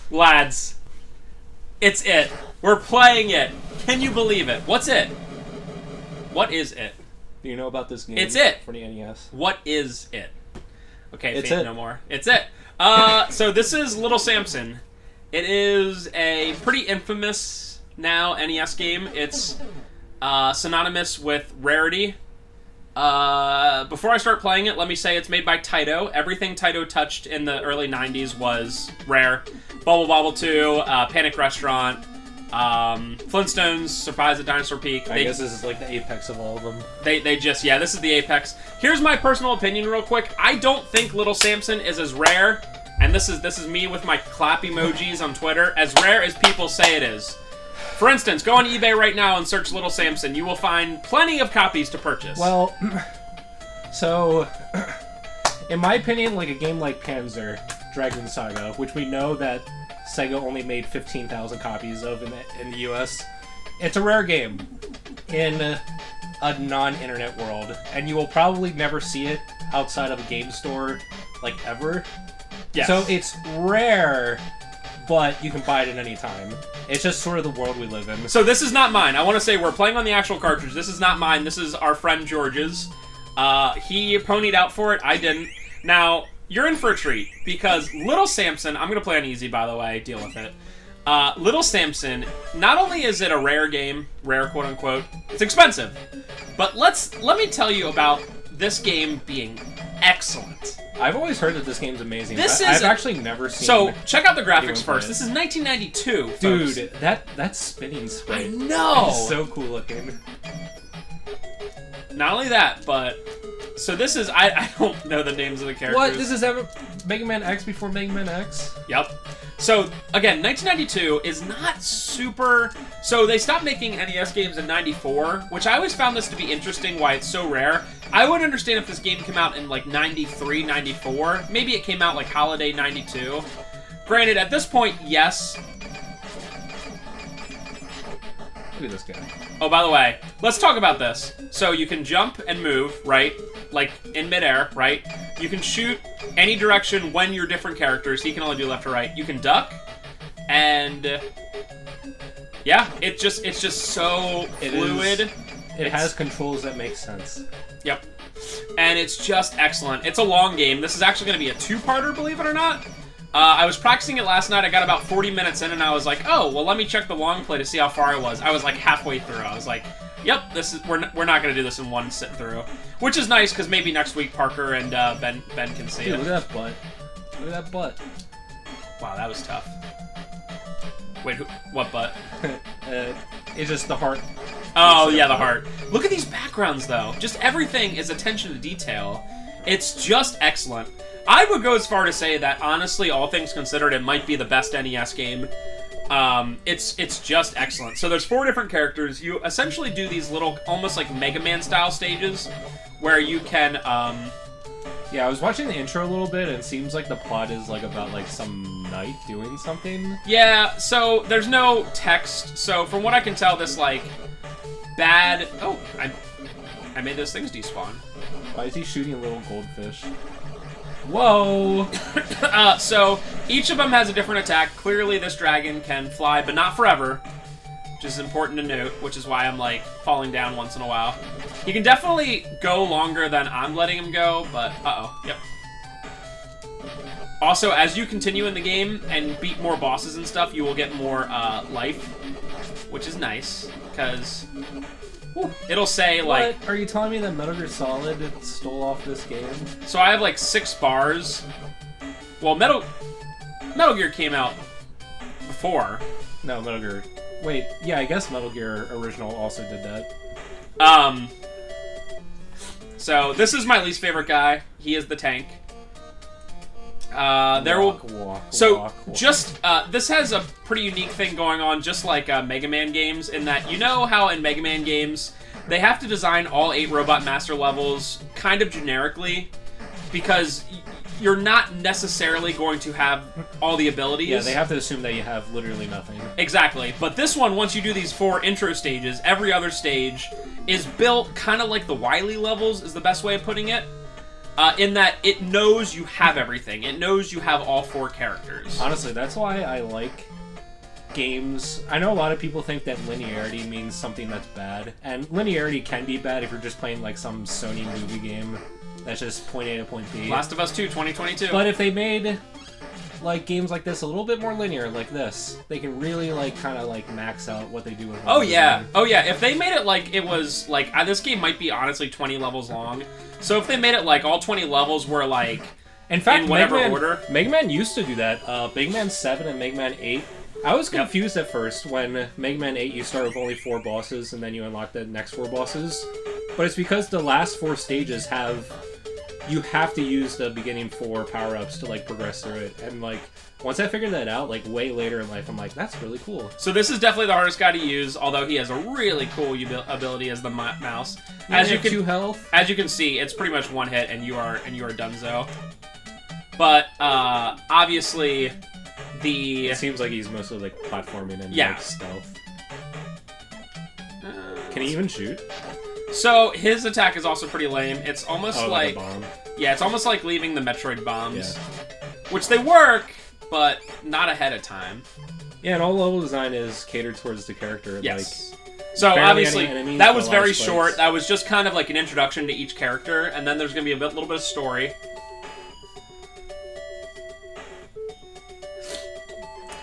Lads, it's it. We're playing it. Can you believe it? What's it? What is it? Do you know about this game? It's it. For the NES. What is it? Okay, it's Fate it. No more. It's it. So this is Little Samson. It is a pretty infamous now NES game. It's synonymous with rarity. Before I start playing it, let me say it's made by Taito. Everything Taito touched in the early 90s was rare. Bubble Bobble 2, Panic Restaurant, Flintstones, Surprise at Dinosaur Peak. I guess this is like the apex of all of them. Yeah, this is the apex. Here's my personal opinion real quick. I don't think Little Samson is as rare, and this is me with my clap emojis on Twitter, as rare as people say it is. For instance, go on eBay right now and search Little Samson. You will find plenty of copies to purchase. Well, so, in my opinion, like a game like Panzer Dragoon Saga, which we know that Sega only made 15,000 copies of in the US, it's a rare game in a non-internet world, and you will probably never see it outside of a game store, like, ever. Yes. So it's rare, but you can buy it at any time. It's just sort of the world we live in. So this is not mine. I want to say we're playing on the actual cartridge. This is not mine. This is our friend George's. He ponied out for it. I didn't. Now, you're in for a treat, because Little Samson, I'm going to play on easy, by the way, deal with it. Little Samson, not only is it a rare game, rare quote-unquote, it's expensive, but let me tell you about this game being excellent. I've always heard that this game's amazing. I've actually never seen. So check out the graphics first. play. This is 1992, folks. Dude, that spinning sprite. I know. Is so cool looking. Not only that, but so this is I don't know the names of the characters. What? This is Mega Man X before Mega Man X? Yep. So, again, 1992 is not super... So, they stopped making NES games in 94, which I always found this to be interesting, why it's so rare. I would understand if this game came out in, like, 93, 94. Maybe it came out, like, holiday 92. Granted, at this point, yes. Look at this guy. Oh, by the way, let's talk about this. So, you can jump and move, right? Like, in midair, right? You can shoot any direction when you're different characters. He can only do left or right. You can duck, and yeah, it's just so fluid. It has controls that make sense. Yep. And it's just excellent. It's a long game. This is actually going to be a two-parter, believe it or not. I was practicing it last night. I got about 40 minutes in, and I was like, oh, well, let me check the long play to see how far I was. I was like halfway through. I was like, yep, we're not going to do this in one sit through, which is nice because maybe next week Parker and Ben can see Dude, it. look at that butt. Look at that butt. Wow, that was tough. Wait, what butt? It's just the heart. Oh yeah, the heart. Look at these backgrounds though. Just everything is attention to detail. It's just excellent. I would go as far to say that honestly, all things considered, it might be the best NES game. It's just excellent. So there's 4 different characters. You essentially do these little, almost like Mega Man style stages, where you can, Yeah, I was watching the intro a little bit, and it seems like the plot is like about like some knight doing something. Yeah, so there's no text. So from what I can tell, this like bad. Oh, I made those things despawn. Why is he shooting a little goldfish? Whoa! So each of them has a different attack. Clearly, this dragon can fly, but not forever, which is important to note, which is why I'm, like, falling down once in a while. He can definitely go longer than I'm letting him go, but uh-oh. Yep. Also, as you continue in the game and beat more bosses and stuff, you will get more life, which is nice, because it'll say, like... What? Are you telling me that Metal Gear Solid stole off this game? So I have, like, 6 bars. Well, Metal Gear came out before. No, Metal Gear... Wait, yeah, I guess Metal Gear Original also did that. So this is my least favorite guy. He is the tank. This has a pretty unique thing going on, just like Mega Man games, in that you know how in Mega Man games they have to design all 8 Robot Master levels kind of generically, because you're not necessarily going to have all the abilities. Yeah, they have to assume that you have literally nothing. Exactly. But this one, once you do these 4 intro stages, every other stage is built kind of like the Wily levels, is the best way of putting it. in that it knows you have everything. It knows you have all 4 characters. Honestly, that's why I like games. I know a lot of people think that linearity means something that's bad, and linearity can be bad if you're just playing like some Sony movie game that's just point A to point B. Last of Us 2, 2022. But if they made like games like this a little bit more linear, like this, they can really like kind of like max out what they do with. Oh yeah, oh yeah. If they made it like it was like this game might be honestly 20 levels long. So if they made it like all 20 levels were like in fact in whatever order. Mega Man used to do that. Mega Man 7 and Mega Man 8. I was confused at first when Mega Man 8 you start with only 4 bosses and then you unlock the next 4 bosses. But it's because the last 4 stages you have to use the beginning 4 power-ups to like progress through it. And like once I figured that out, like way later in life, I'm like, that's really cool. So this is definitely the hardest guy to use, although he has a really cool ability as the mouse. As you can 2 health. As you can see, it's pretty much one hit and you are donezo. But obviously it seems like he's mostly like platforming and like stealth. Can he even shoot? So his attack is also pretty lame. It's almost like a bomb. Yeah, it's almost like leaving the Metroid bombs, yeah. Which they work, but not ahead of time. Yeah, and all level design is catered towards the character. Yes. Like, so obviously enemies, that was very short. That was just kind of like an introduction to each character, and then there's gonna be a little bit of story.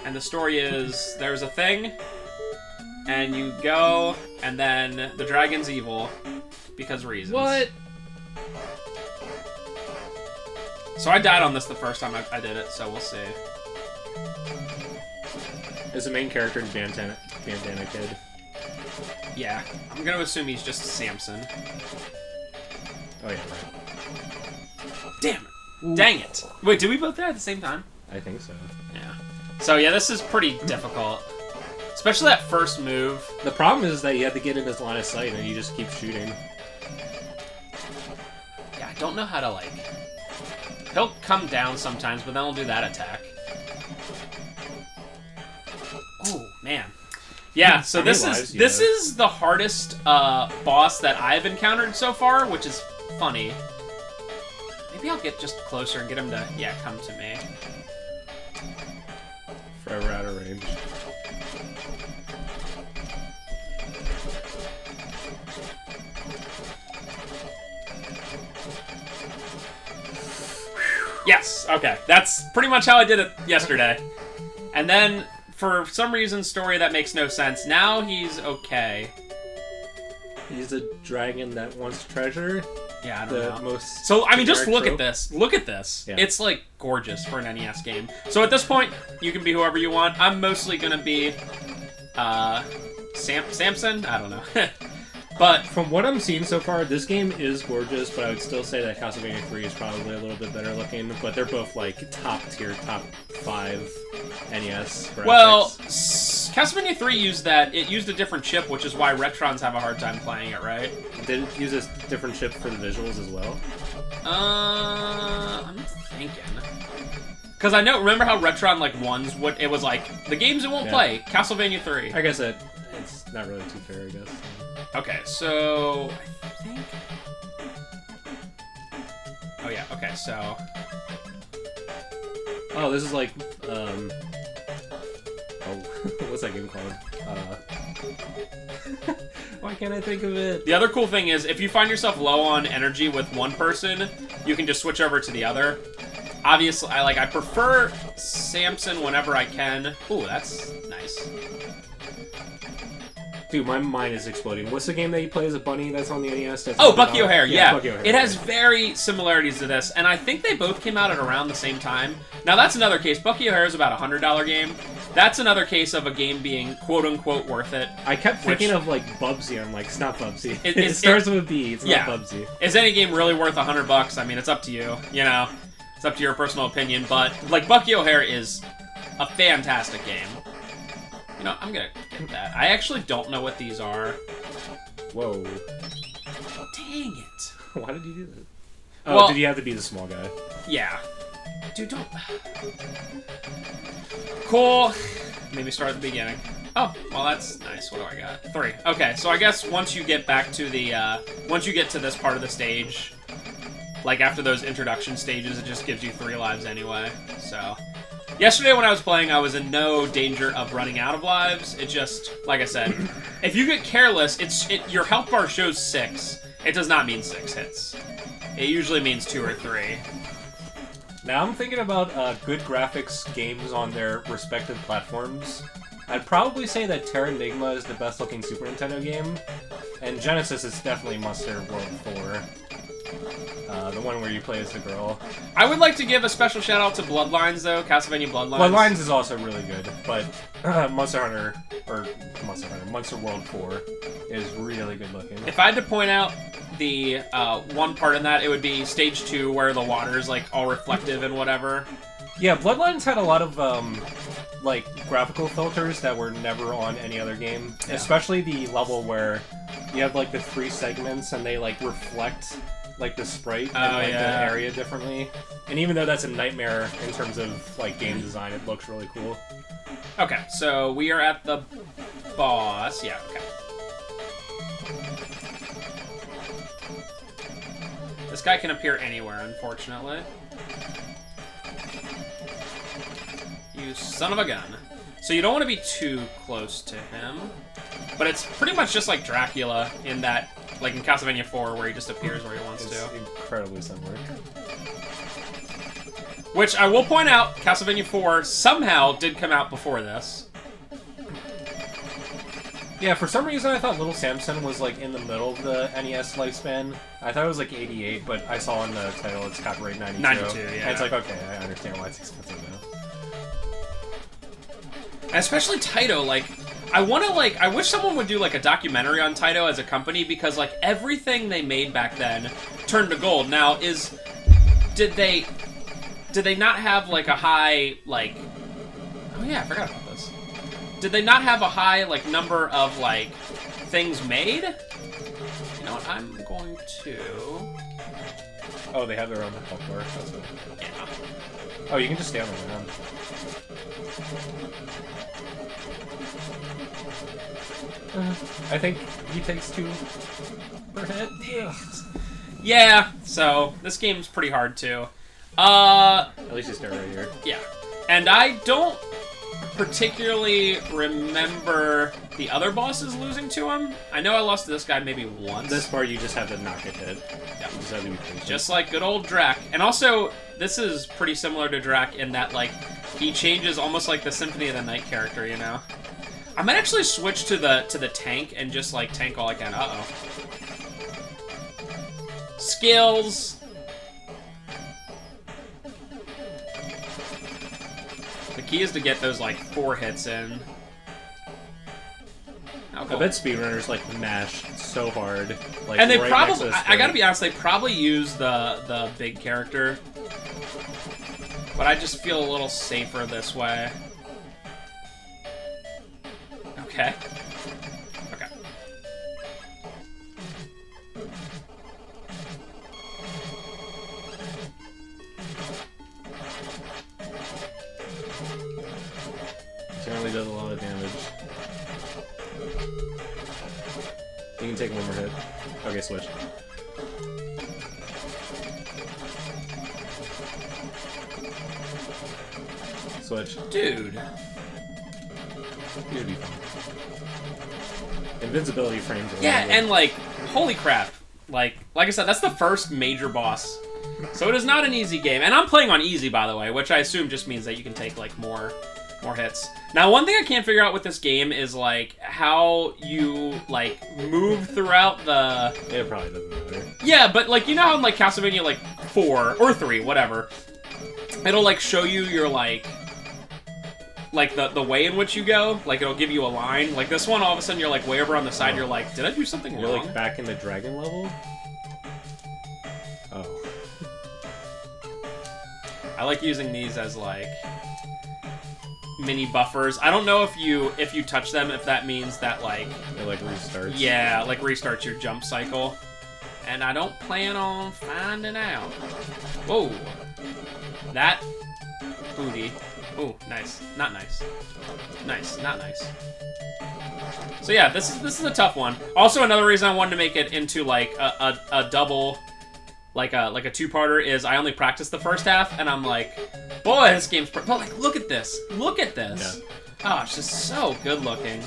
And the story is there's a thing. And you go, and then the dragon's evil, because reasons. What? So I died on this the first time I did it, so we'll see. Is the main character Bandana Kid? Yeah, I'm gonna assume he's just Samson. Oh yeah, right. Damn it! Ooh. Dang it! Wait, did we both die at the same time? I think so. Yeah. So yeah, this is pretty difficult. Especially that first move. The problem is that you have to get in his line of sight and you just keep shooting. Yeah, I don't know how to, like... He'll come down sometimes, but then he'll do that attack. Oh, man. Yeah, so this is the hardest boss that I've encountered so far, which is funny. Maybe I'll get just closer and get him to, come to me. Forever out of range. Yes, okay. That's pretty much how I did it yesterday. And then, for some reason, story that makes no sense. Now he's okay. He's a dragon that wants treasure. Yeah, I don't know. So, I mean, just look at this. Look at this. Yeah. It's, like, gorgeous for an NES game. So at this point, you can be whoever you want. I'm mostly gonna be, Samson? I don't know. But from what I'm seeing so far, this game is gorgeous, but I would still say that Castlevania 3 is probably a little bit better looking, but they're both, like, top tier, top 5 NES graphics. Well, Castlevania 3 used a different chip, which is why Retrons have a hard time playing it, right? Did it use a different chip for the visuals as well? I'm thinking. Because I know, remember how Retron, like, it was like, the games it won't play, Castlevania 3. I guess it's not really too fair, I guess. Okay, so I think... Oh yeah, okay, so... Oh, this is like, what's that game called? Why can't I think of it? The other cool thing is, if you find yourself low on energy with one person, you can just switch over to the other. Obviously, I prefer Samson whenever I can. Ooh, that's nice. Dude, my mind is exploding. What's the game that you play as a bunny that's on the NES? Bucky O'Hare, yeah. Bucky O'Hare, it has very similarities to this, and I think they both came out at around the same time. Now, that's another case. Bucky O'Hare is about a $100 game. That's another case of a game being quote-unquote worth it. I kept thinking of, like, Bubsy. I'm like, it's not Bubsy. It starts with a B. It's not Bubsy. Is any game really worth $100? I mean, it's up to you, you know? It's up to your personal opinion, but, like, Bucky O'Hare is a fantastic game. You know, I'm gonna get that. I actually don't know what these are. Whoa. Dang it. Why did you do that? Oh, well, did you have to be the small guy? Yeah. Dude, don't... Cool. Maybe start at the beginning. Oh, well, that's nice. What do I got? 3. Okay, so I guess once you get back to the, once you get to this part of the stage, Like, after those introduction stages, it just gives you 3 lives anyway. So, yesterday when I was playing, I was in no danger of running out of lives. It just, like I said, if you get careless, your health bar shows 6. It does not mean 6 hits. It usually means 2 or 3. Now I'm thinking about good graphics games on their respective platforms. I'd probably say that Terra Enigma is the best looking Super Nintendo game, and Genesis is definitely Monster World 4. The one where you play as the girl. I would like to give a special shout out to Bloodlines, though. Castlevania Bloodlines. Bloodlines is also really good, but Monster World 4 is really good looking. If I had to point out the one part in that, it would be Stage 2, where the water is like all reflective and whatever. Yeah, Bloodlines had a lot of like graphical filters that were never on any other game. Yeah. Especially the level where you have like the 3 segments and they like reflect like the sprite and like the area differently. And even though that's a nightmare in terms of like game design, it looks really cool. Okay, so we are at the boss. Yeah, okay. This guy can appear anywhere, unfortunately. You son of a gun. So you don't want to be too close to him. But it's pretty much just like Dracula in that, like in Castlevania 4, where he just appears where he wants to. It's incredibly similar. Which I will point out, Castlevania 4 somehow did come out before this. Yeah, for some reason I thought Little Samson was like in the middle of the NES lifespan. I thought it was like 88, but I saw in the title it's copyright 92. 92, yeah. And it's like, okay, I understand why it's expensive now. And especially Taito, like, I wish someone would do like a documentary on Taito as a company, because like everything they made back then turned to gold. Now, did they not have like a high, like, oh yeah, I forgot about this. Did they not have a high like number of like things made? You know what, I'm going to... Oh, they have their own health bar. That's it. Yeah. Oh, you can just stay on the ground. I think he takes 2 per hit. Yeah, so this game's pretty hard too. At least you start right here. Yeah. And I don't particularly remember the other bosses losing to him. I know I lost to this guy maybe once. This part you just have to knock it hit. Yeah. You just have to be patient. Just like good old Drac. And also, this is pretty similar to Drac in that, like, he changes almost like the Symphony of the Night character, you know? I might actually switch to the tank and just, like, tank all I can. Uh-oh. Skills. The key is to get those, like, 4 hits in. Oh, cool. I bet speedrunners, like, mash so hard. Like, and they right probably, I gotta be honest, they probably use the big character. But I just feel a little safer this way. Okay. Okay. Generally does a lot of damage. You can take 1 more hit. Okay, switch. Switch. Dude. You'd be fine. Invincibility frames. Yeah, and like, holy crap. Like I said, that's the first major boss. So it is not an easy game. And I'm playing on easy, by the way, which I assume just means that you can take, like, more hits. Now, one thing I can't figure out with this game is, like, how you, like, move throughout the... It probably doesn't matter. Yeah, but, like, you know how in, like, Castlevania, like, 4 or 3, whatever, it'll, like, show you your, like, the way in which you go. Like, it'll give you a line. Like, this one, all of a sudden, you're, like, way over on the side. You're like, did I do something wrong? You're, like, back in the dragon level? Oh. I like using these as, like, mini buffers. I don't know if you touch them, if that means that, like... It, like, restarts. Yeah, like, restarts your jump cycle. And I don't plan on finding out. Whoa. That booty. Ooh, nice. Not nice. Nice, not nice. So yeah, this is a tough one. Also, another reason I wanted to make it into, like, a double like a two-parter, is I only practiced the first half, and I'm like, boy, this game's... But, like, look at this. Look at this. Yeah. Oh, it's just so good-looking.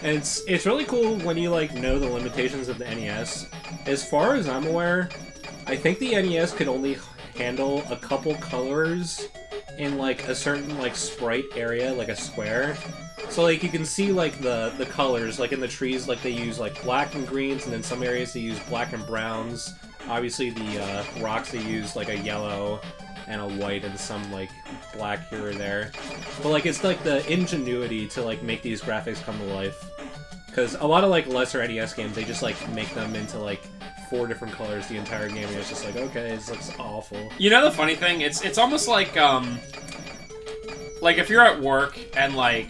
And it's really cool when you, like, know the limitations of the NES. As far as I'm aware, I think the NES could only handle a couple colors in, like, a certain, like, sprite area, like a square. So, like, you can see, like, the colors, like, in the trees, like, they use, like, black and greens, and then some areas they use black and browns. Obviously, the rocks, they use, like, a yellow and a white and some, like, black here or there. But, like, it's, like, the ingenuity to, like, make these graphics come to life. Because a lot of, like, lesser NES games, they just, like, make them into, like, 4 different colors the entire game, and it's just like, okay, this looks awful. You know the funny thing? It's almost like if you're at work and, like,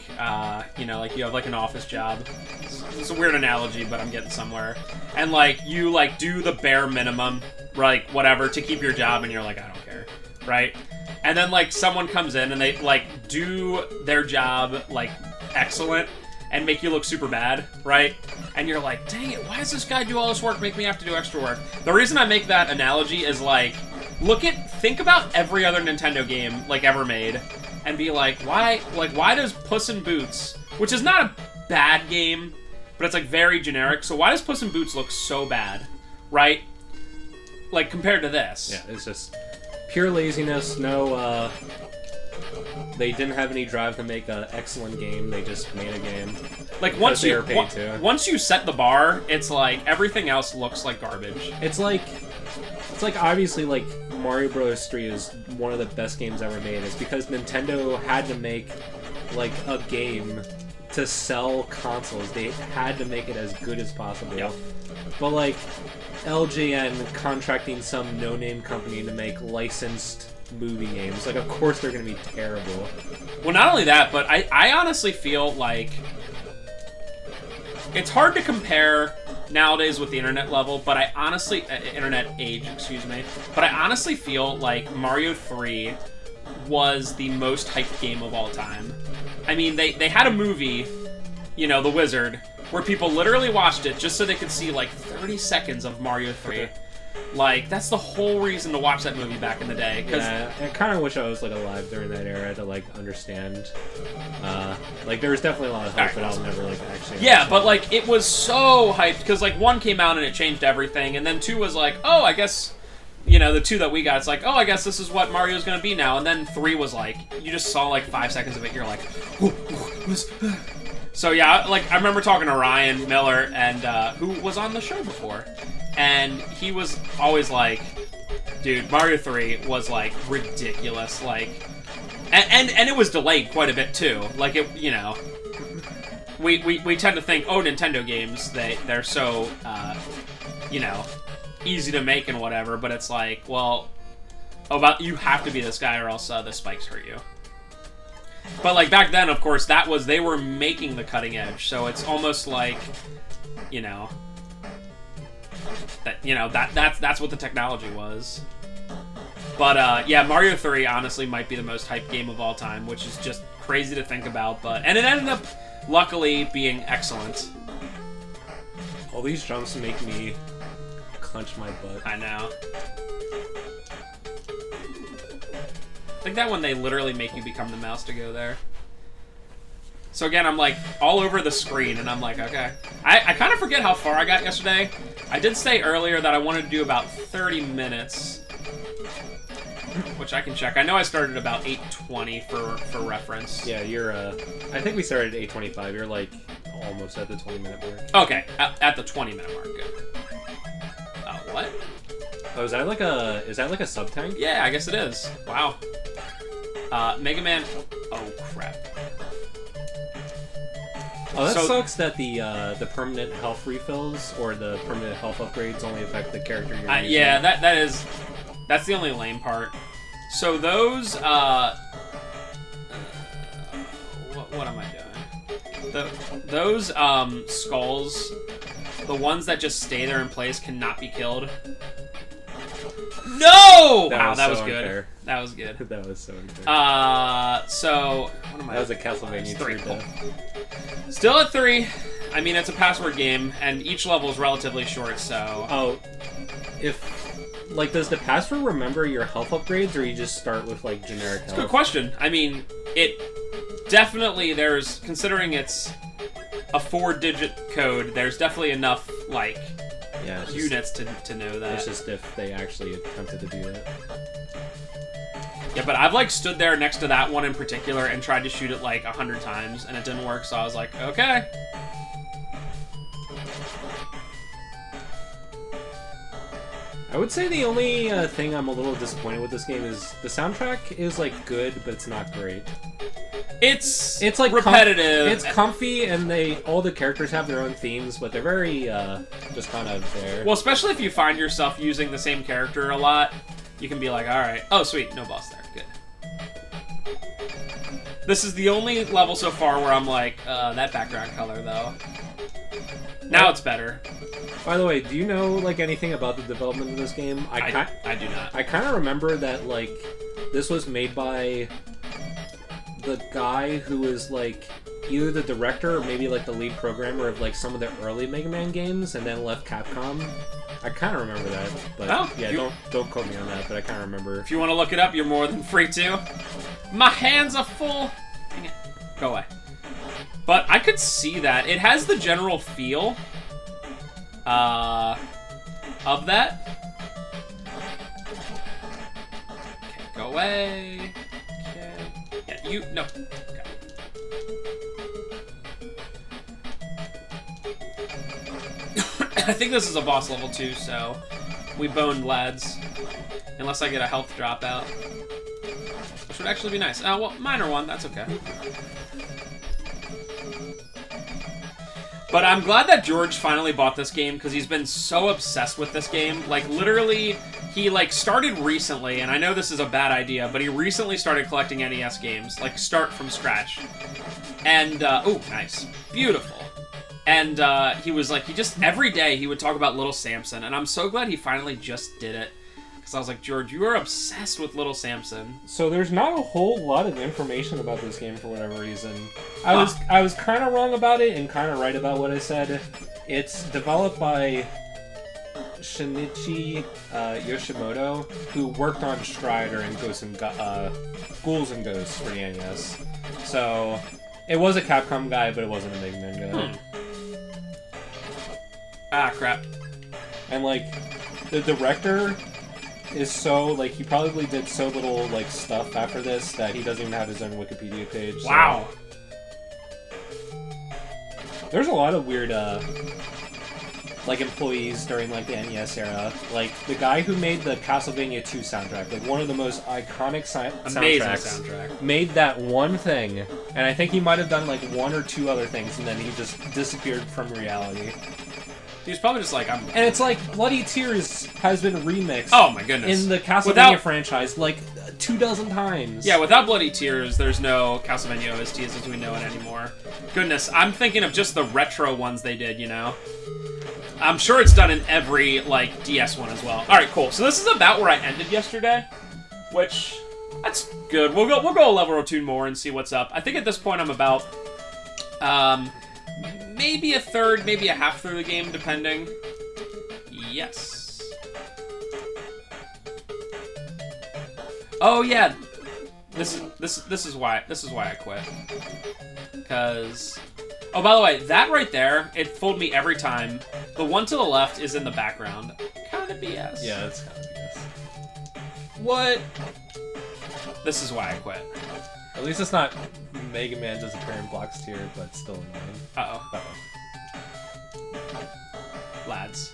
you know, like, you have, like, an office job. It's a weird analogy, but I'm getting somewhere. And, like, you, like, do the bare minimum, like, whatever, to keep your job, and you're like, I don't care, right? And then, like, someone comes in and they, like, do their job, like, excellent, and make you look super bad, right? And you're like, dang it, why does this guy do all this work, make me have to do extra work? The reason I make that analogy is, like, think about every other Nintendo game, like, ever made, and be like, why does Puss in Boots, which is not a bad game, but it's, like, very generic, so why does Puss in Boots look so bad, right? Like, compared to this. Yeah, it's just pure laziness, no, they didn't have any drive to make an excellent game. They just made a game. Like, once you set the bar, it's like everything else looks like garbage. It's like obviously, like, Mario Bros. 3 is one of the best games ever made. It's because Nintendo had to make, like, a game to sell consoles. They had to make it as good as possible. Yep. But, like, LJN contracting some no-name company to make licensed movie games, like, of course they're gonna be terrible. Well, not only that, but I honestly feel like it's hard to compare nowadays with the internet level, but I honestly internet age, excuse me, but I honestly feel like Mario 3 was the most hyped game of all time. I mean, they had a movie, you know, The Wizard, where people literally watched it just so they could see, like, 30 seconds of Mario 3. Like, that's the whole reason to watch that movie back in the day. Yeah, I kind of wish I was, like, alive during that era to, like, understand. Like, there was definitely a lot of hype, but I'll never, like, actually Yeah, but, like, it was so hyped, because, like, 1 came out and it changed everything, and then 2 was like, oh, I guess, you know, the 2 that we got, it's like, oh, I guess this is what Mario's gonna be now, and then 3 was like, you just saw, like, 5 seconds of it, you're like, So, yeah, like, I remember talking to Ryan Miller, and, who was on the show before, and he was always like, dude, Mario 3 was, like, ridiculous, like, and it was delayed quite a bit, too. Like, it, you know, we tend to think, oh, Nintendo games, they're so, you know, easy to make and whatever, but it's like, well, you have to be this guy or else the spikes hurt you. But, like, back then, of course, they were making the cutting edge, so it's almost like, you know, that's what the technology was. But, yeah, Mario 3, honestly, might be the most hyped game of all time, which is just crazy to think about, and it ended up, luckily, being excellent. All these jumps make me clench my butt. I know. I think that one, they literally make you become the mouse to go there. So again, I'm like all over the screen, and I'm like, okay. I kind of forget how far I got yesterday. I did say earlier that I wanted to do about 30 minutes, which I can check. I know I started about 8:20 for reference. Yeah, you're, I think we started at 8:25. You're, like, almost at the 20-minute mark. Okay, at the 20-minute mark, good. What? Oh, is that like a sub-tank? Yeah, I guess it is. Wow. Mega Man... Oh, crap. Oh, that sucks that the permanent health refills or the permanent health upgrades only affect the character you're using. Yeah, that's the only lame part. So those, what am I doing? Those skulls, the ones that just stay there in place, cannot be killed. No! Wow, that was good. Unfair. That was good. That was so unfair. So what am I? That was a Castlevania 3. Cool. Still at 3. I mean, it's a password game, and each level is relatively short, so... Oh, if Like, does the password remember your health upgrades, or you just start with, like, generic health? Good question. I mean, it definitely, considering it's a 4-digit code, there's definitely enough, like, units to know that. It's just if they actually attempted to do that. Yeah, but I've, like, stood there next to that one in particular and tried to shoot it, like, 100 times, and it didn't work, so I was like, okay. I would say the only thing I'm a little disappointed with this game is the soundtrack is, like, good, but it's not great. It's like repetitive. It's comfy, and all the characters have their own themes, but they're very just kind of there. Well, especially if you find yourself using the same character a lot, you can be like, all right, oh sweet, no boss there, good. This is the only level so far where I'm like, that background color though. Now it's better. By the way, do you know, like, anything about the development of this game? I do not. I kind of remember that, like, this was made by the guy who was, like, either the director or maybe, like, the lead programmer of, like, some of the early Mega Man games, and then left Capcom. I kind of remember that, but yeah, don't quote me on that, but I kind of remember. If you want to look it up, you're more than free to. My hands are full. Dang it. Go away. But I could see that. It has the general feel of that. Okay, go away. Okay. Yeah, no. Okay. I think this is a boss level too, so we boned, lads. Unless I get a health dropout. Which would actually be nice. Well, minor one, that's okay. But I'm glad that George finally bought this game, because he's been so obsessed with this game. Like, literally, he, like, started recently, and I know this is a bad idea, but he recently started collecting NES games. Like, start from scratch. And, oh, nice. Beautiful. And, he was like, every day he would talk about Little Samson, and I'm so glad he finally just did it. Because I was like, George, you are obsessed with Little Samson. So there's not a whole lot of information about this game for whatever reason. I was kind of wrong about it and kind of right about what I said. It's developed by Shinichi Yoshimoto, who worked on Strider and Ghouls and Ghosts for the NES. So it was a Capcom guy, but it wasn't a Mega Man guy. Ah, crap. And, like, the director is so, like, he probably did so little, like, stuff after this that he doesn't even have his own Wikipedia page. So. Wow. There's a lot of weird, like, employees during, like, the NES era. Like, the guy who made the Castlevania 2 soundtrack, like, one of the most iconic soundtracks, made that one thing, and I think he might have done, like, one or two other things, and then he just disappeared from reality. He was probably just like, And it's like, Bloody Tears has been remixed. Oh my goodness. In the Castlevania franchise, like, 24 times. Yeah, without Bloody Tears, there's no Castlevania OSTs as we know it anymore. Goodness, I'm thinking of just the retro ones they did, you know? I'm sure it's done in every, like, DS one as well. Alright, cool. So this is about where I ended yesterday, which, that's good. We'll go a level or two more and see what's up. I think at this point I'm about, maybe a third, maybe a half through the game, depending. Yes. Oh yeah, this is why I quit. Because, oh, by the way, that right there, it fooled me every time. The one to the left is in the background. Kind of BS. Yeah, it's kind of BS. What? This is why I quit. At least it's not Mega Man disappearing blocks tier, but still annoying. Uh-oh. Lads.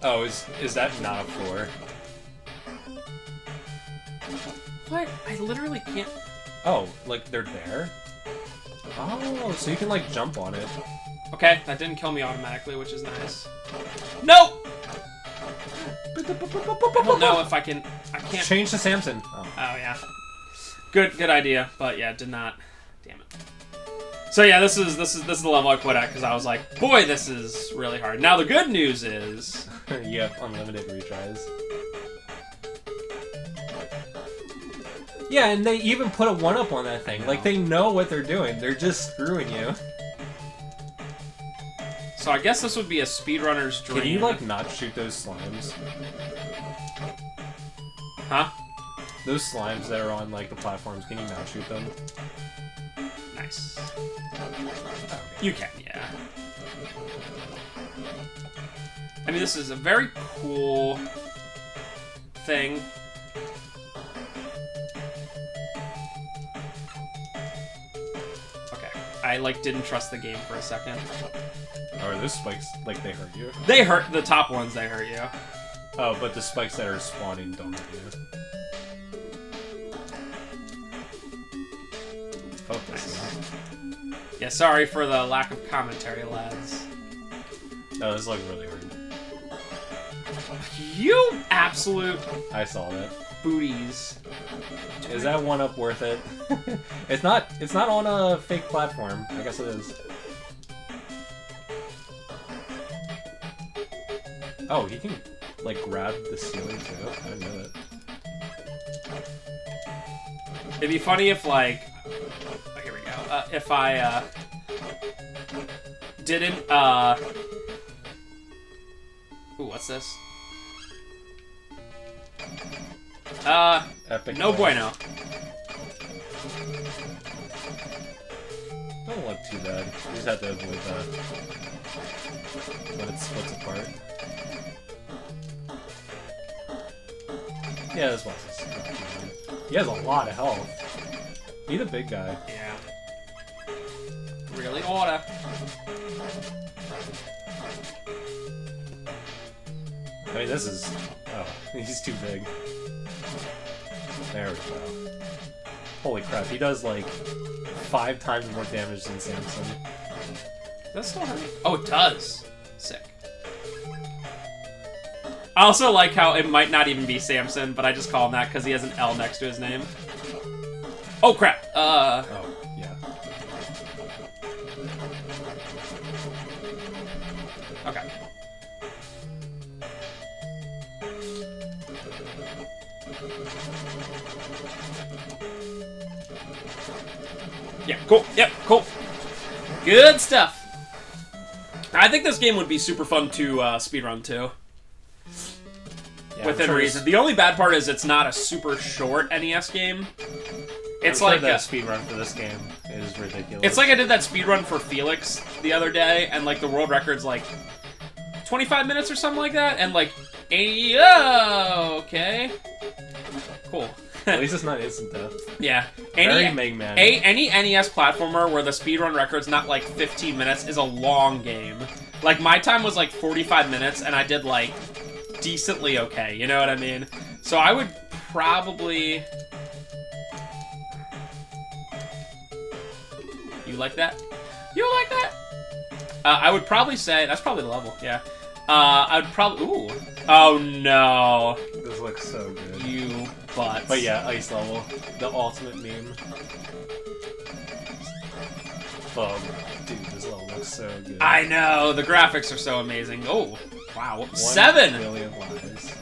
Oh, is that not a floor? What? I literally can't... Oh, like, they're there? Oh, so you can, like, jump on it. Okay, that didn't kill me automatically, which is nice. No! I don't know if I can... I can't... Change to Samson. Oh, yeah. Good idea, but yeah, did not. Damn it. So yeah, this is the level I quit at, because I was like, boy, this is really hard. Now the good news is... You have unlimited retries. Yeah, and they even put a 1-up on that thing. Like, they know what they're doing. They're just screwing you. So I guess this would be a speedrunner's dream. Can you, like, not shoot those slimes? Huh? Those slimes that are on, like, the platforms, can you not shoot them? Nice. You can, yeah. I mean, this is a very cool thing. Okay. I, like, didn't trust the game for a second. Or are those spikes, like, they hurt you? They hurt. The top ones, they hurt you. Oh, but the spikes that are spawning don't hurt you. Focus. Yeah, sorry for the lack of commentary, lads. No, this looks really hard. You absolute I saw that. booties. Is that one up worth it? It's not on a fake platform. I guess it is. Oh, he can like grab the ceiling too. I didn't know that. It'd be funny if like oh, here we go. If I didn't ooh, what's this? Epic. No bueno. Don't look too bad. You just have to avoid that when it splits apart. Yeah, this boss is not too bad. He has a lot of health. He's a big guy. Yeah. Really oughta. I mean, this is... Oh, he's too big. There we go. Holy crap, he does, like, 5 times more damage than Samson. Does that still hurt? Oh, it does. Sick. I also like how it might not even be Samson, but I just call him that because he has an L next to his name. Oh, crap. Oh, yeah. Okay. Yeah, cool. Yep, cool. Good stuff. I think this game would be super fun to speedrun too. Yeah, Within reason. The only bad part is it's not a super short NES game. It's I'm like sure that speedrun for this game is ridiculous. It's like I did that speedrun for Felix the other day, and like the world record's like 25 minutes or something like that, and like 80. Oh, okay. Cool. At least it's not instant death. Yeah. Very Mega Man. Any NES platformer where the speedrun record's not like 15 minutes is a long game. Like my time was like 45 minutes, and I did like decently okay. You know what I mean? So I would probably. You like that? You like that? I would probably say that's probably the level. Yeah. I would probably. Ooh. Oh no. This looks so good. You butts. But yeah, ice level, the ultimate meme. Oh, dude, this level looks so good. I know the graphics are so amazing. Oh, wow, 1 7 million lives.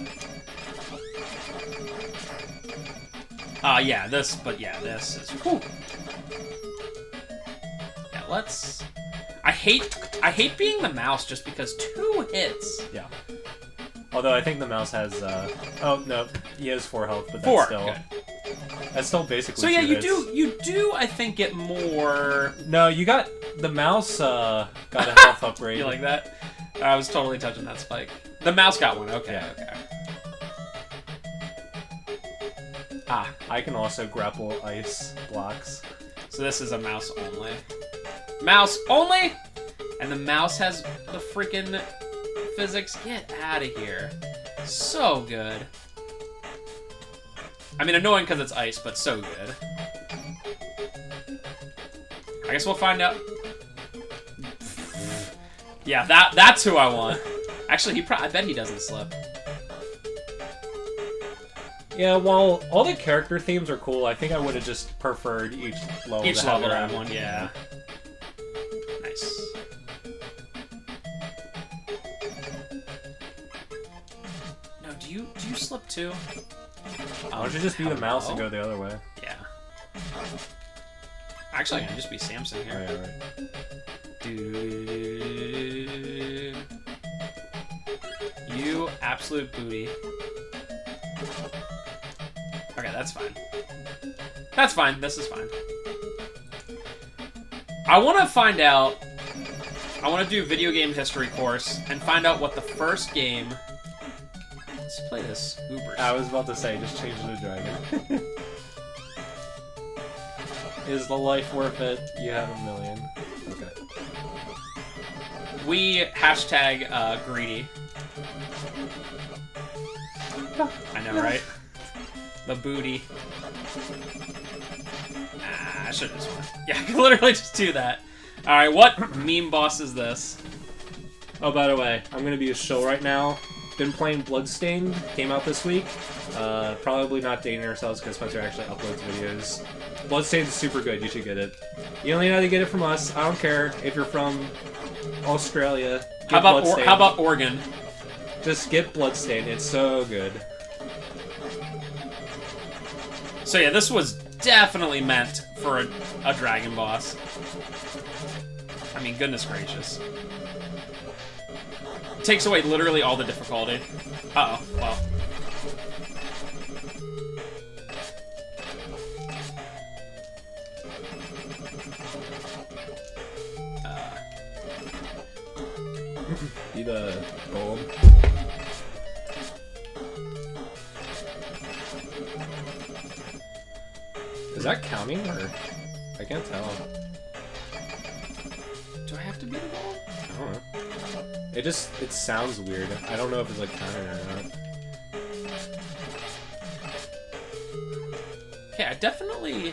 Yeah, this. But yeah, this is. Whew. Yeah, let's. I hate being the mouse just because 2 hits. Yeah. Although I think the mouse has. Oh no, he has 4 health, but that's 4. still. Good. That's still basically. So yeah, 2 you hits. do. I think get more. No, you got the mouse. Got a health upgrade. You like that? I was totally touching that spike. The mouse got one. Okay. Yeah. Okay. Ah, I can also grapple ice blocks. So this is a mouse only. Mouse only, and the mouse has the freaking physics. Get out of here. So good. I mean, annoying because it's ice, but so good. I guess we'll find out. Yeah, that's who I want. Actually, I bet he doesn't slip. Yeah, while all the character themes are cool, I think I would have just preferred each level. Each to have level their to have own. one, yeah. Nice. No, do you slip too? Why don't you just be the mouse and go the other way? Yeah. Actually, I can just be Samson Oh, here. yeah, right. absolute booty. Okay, that's fine. That's fine. This is fine. I want to find out... I want to do a video game history course and find out what the first game... Let's play this. Ubers. I was about to say, just change it to dragon. Is the life worth it? You have a million. Okay. We hashtag greedy. I know, right? The booty. Ah, I should have just won. Yeah, I could literally just do that. Alright, what meme boss is this? Oh, by the way, I'm gonna be a shill right now. Been playing Bloodstained, came out this week. Probably not dating ourselves because Spencer actually uploads videos. Bloodstained is super good, you should get it. You only know how to get it from us. I don't care if you're from Australia. How about Oregon? Just get Bloodstained, it's so good. So yeah, this was definitely meant for a dragon boss. I mean, goodness gracious. It takes away literally all the difficulty. Uh-oh, well. Be the gold. Is that counting, or... I can't tell. Do I have to be the gold? I don't know. It sounds weird. I don't know if it's like counting or not. Okay, I definitely...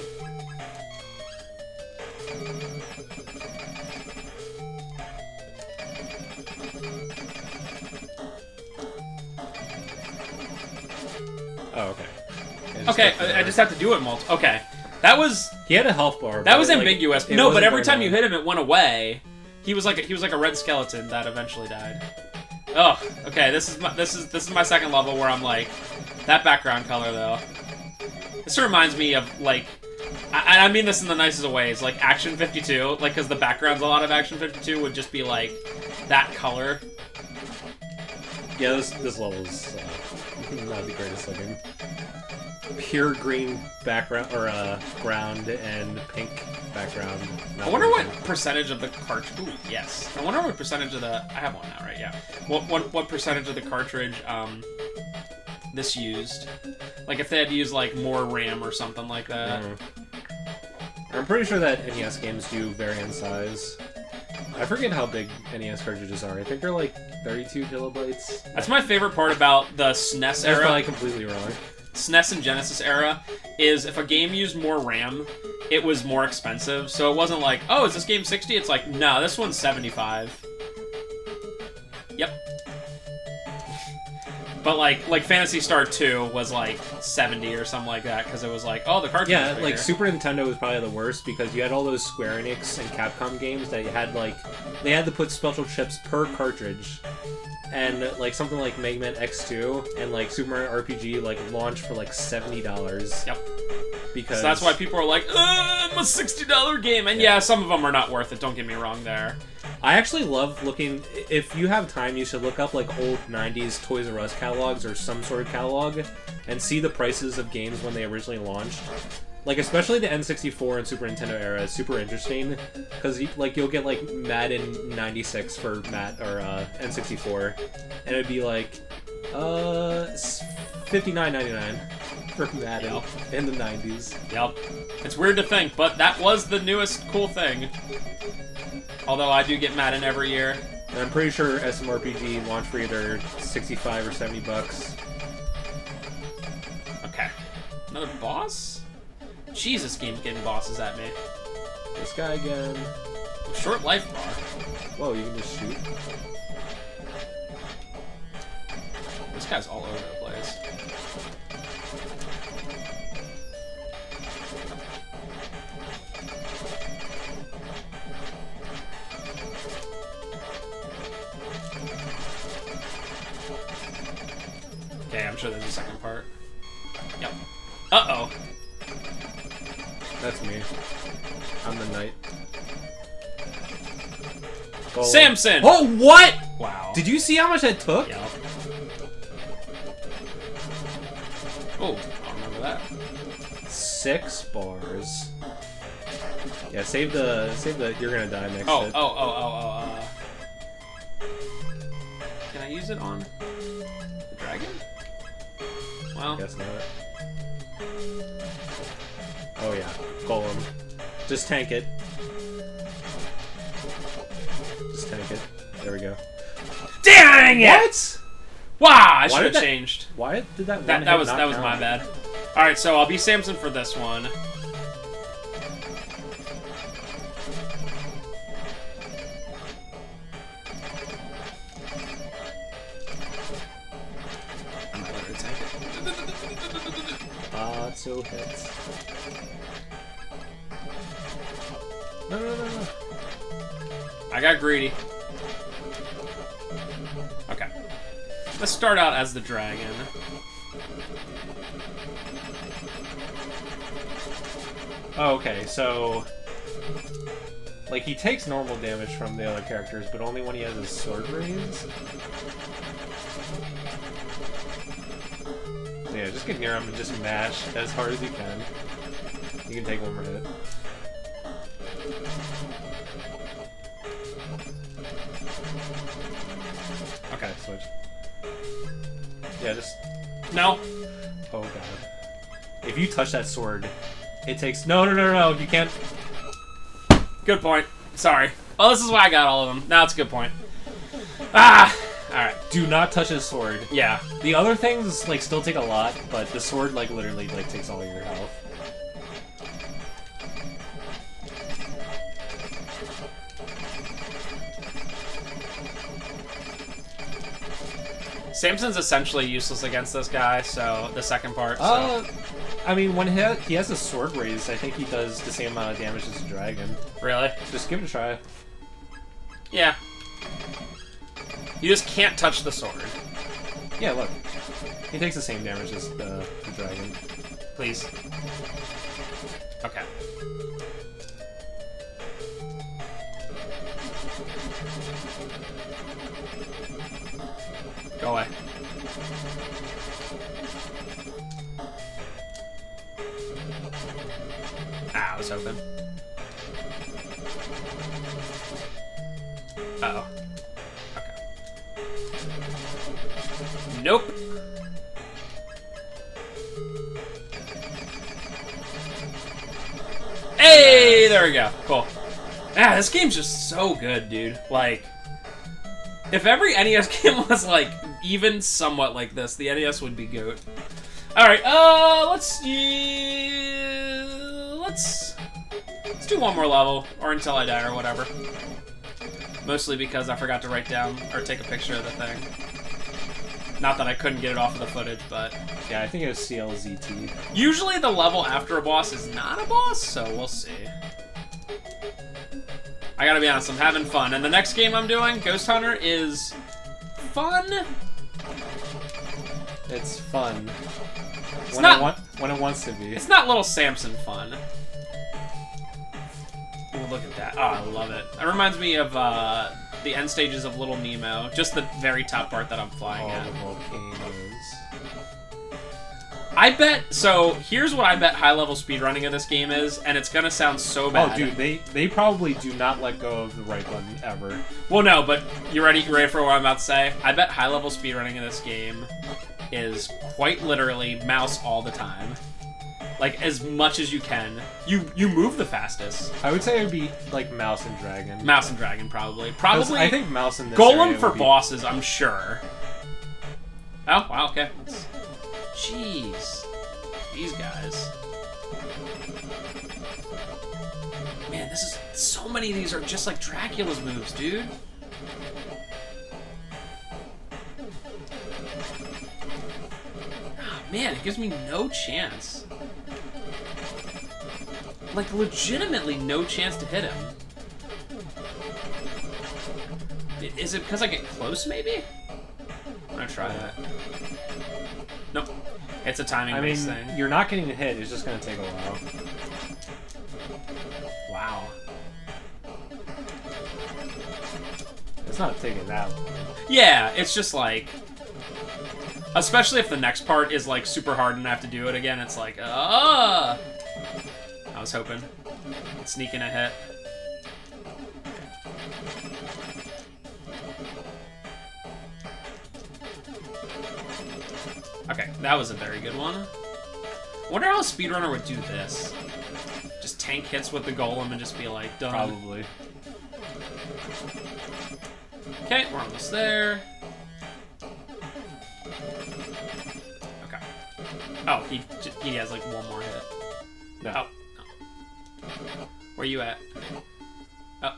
Oh, okay. Okay, I just have to do it multiple. Okay. That was... He had a health bar. That was like, ambiguous. No, but every time you hit him, it went away. He was like a red skeleton that eventually died. Oh, okay. This is my second level where I'm like, that background color though. This reminds me of like, I mean this in the nicest of ways, like Action 52, like because the backgrounds a lot of Action 52 would just be like that color. Yeah, this level's not the greatest looking. Pure green background, or ground, and pink background. I wonder what percentage of the cartridge... Ooh, yes. I wonder what percentage of the... I have one now, right? Yeah. What percentage of the cartridge this used? Like, if they had to use, like, more RAM or something like that. I'm pretty sure that NES games do vary in size. I forget how big NES cartridges are. I think they're, like, 32 kilobytes. That's my favorite part about the SNES era. That's probably completely wrong. SNES and Genesis era is if a game used more RAM, it was more expensive. So it wasn't like, oh, is this game 60? It's like, no, this one's 75. Yep. But like Phantasy Star 2 was like 70 or something like that because it was like, oh, the cartridge. Yeah, like Super Nintendo was probably the worst because you had all those Square Enix and Capcom games that you had like they had to put special chips per cartridge. And like something like Mega Man X2 and like Super Mario RPG like launched for like $70. Yep. Because so that's why people are like, I'm a $60 game, and yeah, some of them are not worth it. Don't get me wrong there. I actually love looking. If you have time, you should look up like old '90s Toys R Us catalogs or some sort of catalog, and see the prices of games when they originally launched. Like, especially the N64 and Super Nintendo era is super interesting, because, like, you'll get, like, Madden 96 for N64, and it'd be, like, $59.99 for Madden in the 90s. Yep. It's weird to think, but that was the newest cool thing. Although I do get Madden every year. And I'm pretty sure SMRPG launched for either 65 or 70 bucks. Okay. Another boss? Jesus, game's getting bosses at me. This guy again. Short life bar. Whoa, you can just shoot. This guy's all over the place. Okay, I'm sure there's a second part. Yep. Uh-oh. That's me. I'm the knight. Samson! Oh, what?! Wow. Did you see how much that took? Yep. Oh, I'll remember that. 6 bars. Yeah, save the. You're gonna die next. Oh, hit. Can I use it on the dragon? Well, guess not. Oh yeah, golem. Just tank it. Just tank it. There we go. Dang it! What? Wow, I should have changed. Why did that? That was my bad. All right, so I'll be Samson for this one. So hits. No. I got greedy. Okay. Let's start out as the dragon. Oh, okay, so... Like, he takes normal damage from the other characters, but only when he has his sword raised? Yeah, just get near him and just mash as hard as you can. You can take one more hit. Okay, switch. Yeah, just... No. Oh god. If you touch that sword, it takes... No, you can't... Good point. Sorry. Well, this is why I got all of them. Now it's a good point. Ah! Alright. Do not touch his sword. Yeah. The other things, like, still take a lot, but the sword, like, literally, like, takes all your health. Samson's essentially useless against this guy, so the second part, so... I mean, when he has a sword raised, I think he does the same amount of damage as a dragon. Really? Just give it a try. Yeah. You just can't touch the sword. Yeah, look. He takes the same damage as the dragon. Please. Okay. Go away. Ah, I was hoping. Uh-oh. Okay. Nope. Hey, there we go. Cool. Ah, this game's just so good, dude. Like, if every NES game was, like, even somewhat like this, the NES would be GOAT. Alright, let's do one more level, or until I die, or whatever. Mostly because I forgot to write down, or take a picture of the thing. Not that I couldn't get it off of the footage, but... Yeah, I think it was CLZT. Usually the level after a boss is not a boss, so we'll see. I gotta be honest, I'm having fun. And the next game I'm doing, Ghost Hunter, is fun. It's fun. It's when it wants to be. It's not Little Samson fun. Ooh, look at that. Oh, I love it. It reminds me of the end stages of Little Nemo. Just the very top part that I'm flying at. The volcanoes. I bet... So, here's what I bet high-level speedrunning of this game is, and it's gonna sound so bad. Oh, dude, they probably do not let go of the right button, ever. Well, no, but you ready for what I'm about to say? I bet high-level speedrunning of this game is quite literally mouse all the time. Like, as much as you can. You move the fastest. I would say it would be, like, mouse and dragon. Mouse and dragon, probably. Probably. I think mouse in this Golem for bosses, I'm sure. Oh, wow, okay. Jeez. These guys. Man, this is... So many of these are just like Dracula's moves, dude. Oh, man, it gives me no chance. Like, legitimately no chance to hit him. Is it because I get close, maybe? I'm gonna try that. Nope. It's a timing-based thing. You're not getting a hit. It's just gonna take a while. Wow. It's not taking that long. Yeah, it's just like... Especially if the next part is like super hard and I have to do it again, it's like, I was hoping. Sneaking a hit. Okay, that was a very good one. I wonder how a speedrunner would do this. Just tank hits with the golem and just be like, done. Probably. Okay, we're almost there. Okay. Oh, he has like one more hit. No. Oh, no. Where you at? Oh,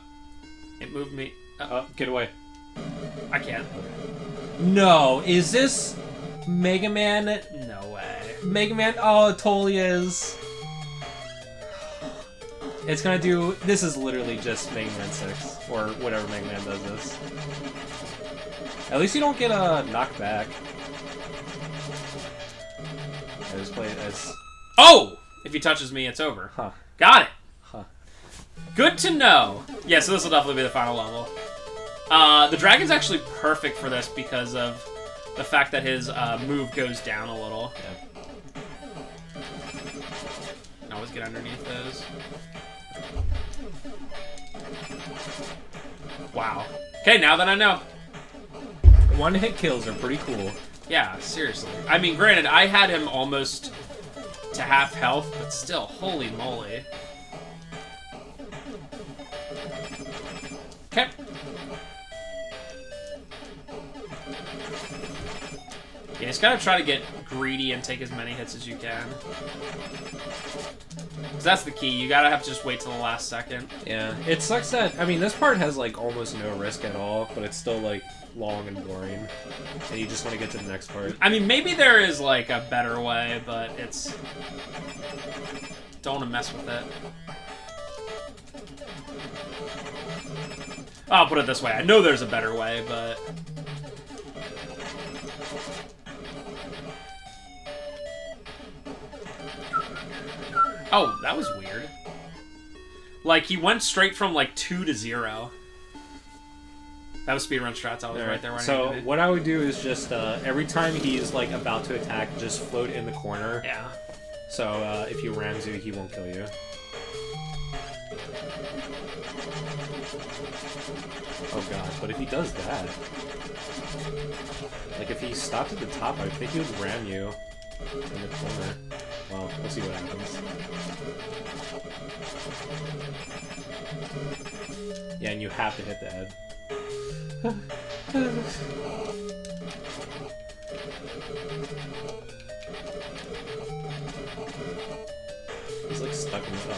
it moved me. Oh, get away. I can't. No, is this Mega Man? No way. Mega Man? Oh, it totally is. It's gonna do... This is literally just Mega Man 6. Or whatever Mega Man does this. At least you don't get a knockback. I just play it as... Oh! If he touches me, it's over. Huh. Got it! Huh. Good to know. Yeah, so this will definitely be the final level. The dragon's actually perfect for this because of the fact that his move goes down a little. Yeah. Always get underneath those. Wow. Okay, now that I know. One-hit kills are pretty cool. Yeah, seriously. I mean, granted, I had him almost to half health, but still, holy moly. Okay. Yeah, just gotta try to get greedy and take as many hits as you can. Because that's the key. You gotta have to just wait till the last second. Yeah, it sucks that... I mean, this part has, like, almost no risk at all, but it's still, like, long and boring. And you just want to get to the next part. I mean, maybe there is, like, a better way, but it's... Don't want to mess with it. I'll put it this way. I know there's a better way, but... Oh, that was weird. Like, he went straight from, like, 2 to 0. That was speedrun strats. I was right there. When so what I would do is just, every time he's, like, about to attack, just float in the corner. Yeah. So, if he rams you, he won't kill you. Oh god, but if he does that... Like, if he stopped at the top, I think he would ram you in the corner. Well, we'll see what happens. Yeah, and you have to hit the head. He's like stuck in the top.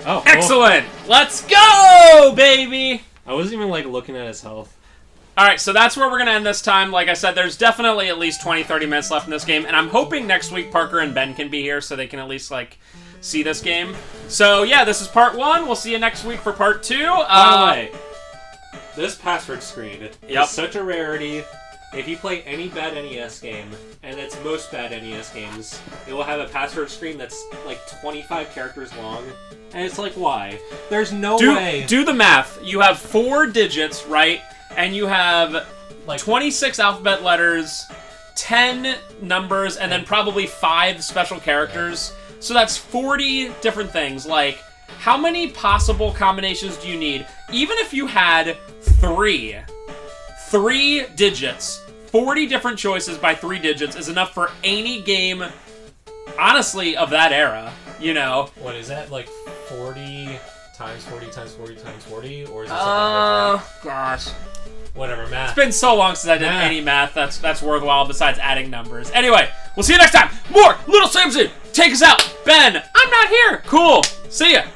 Oh, excellent! Let's go, baby! I wasn't even like looking at his health. Alright, so that's where we're going to end this time. Like I said, there's definitely at least 20-30 minutes left in this game, and I'm hoping next week Parker and Ben can be here so they can at least, like, see this game. So, yeah, this is part 1. We'll see you next week for part 2. By the way, this password screen is such a rarity. If you play any bad NES game, and it's most bad NES games, it will have a password screen that's, like, 25 characters long. And it's like, why? There's no way. Do the math. You have 4 digits, right? And you have like 26 alphabet letters, 10 numbers, and then probably 5 special characters. So that's 40 different things. Like, how many possible combinations do you need? Even if you had 3 digits, 40 different choices by 3 digits is enough for any game, honestly, of that era, you know? What is that, like 40 times 40 times 40 times 40? Or is it something different? Gosh. Whatever, math. It's been so long since I did any math that's worthwhile besides adding numbers. Anyway, we'll see you next time. More Little Samson. Take us out. Ben, I'm not here. Cool. See ya.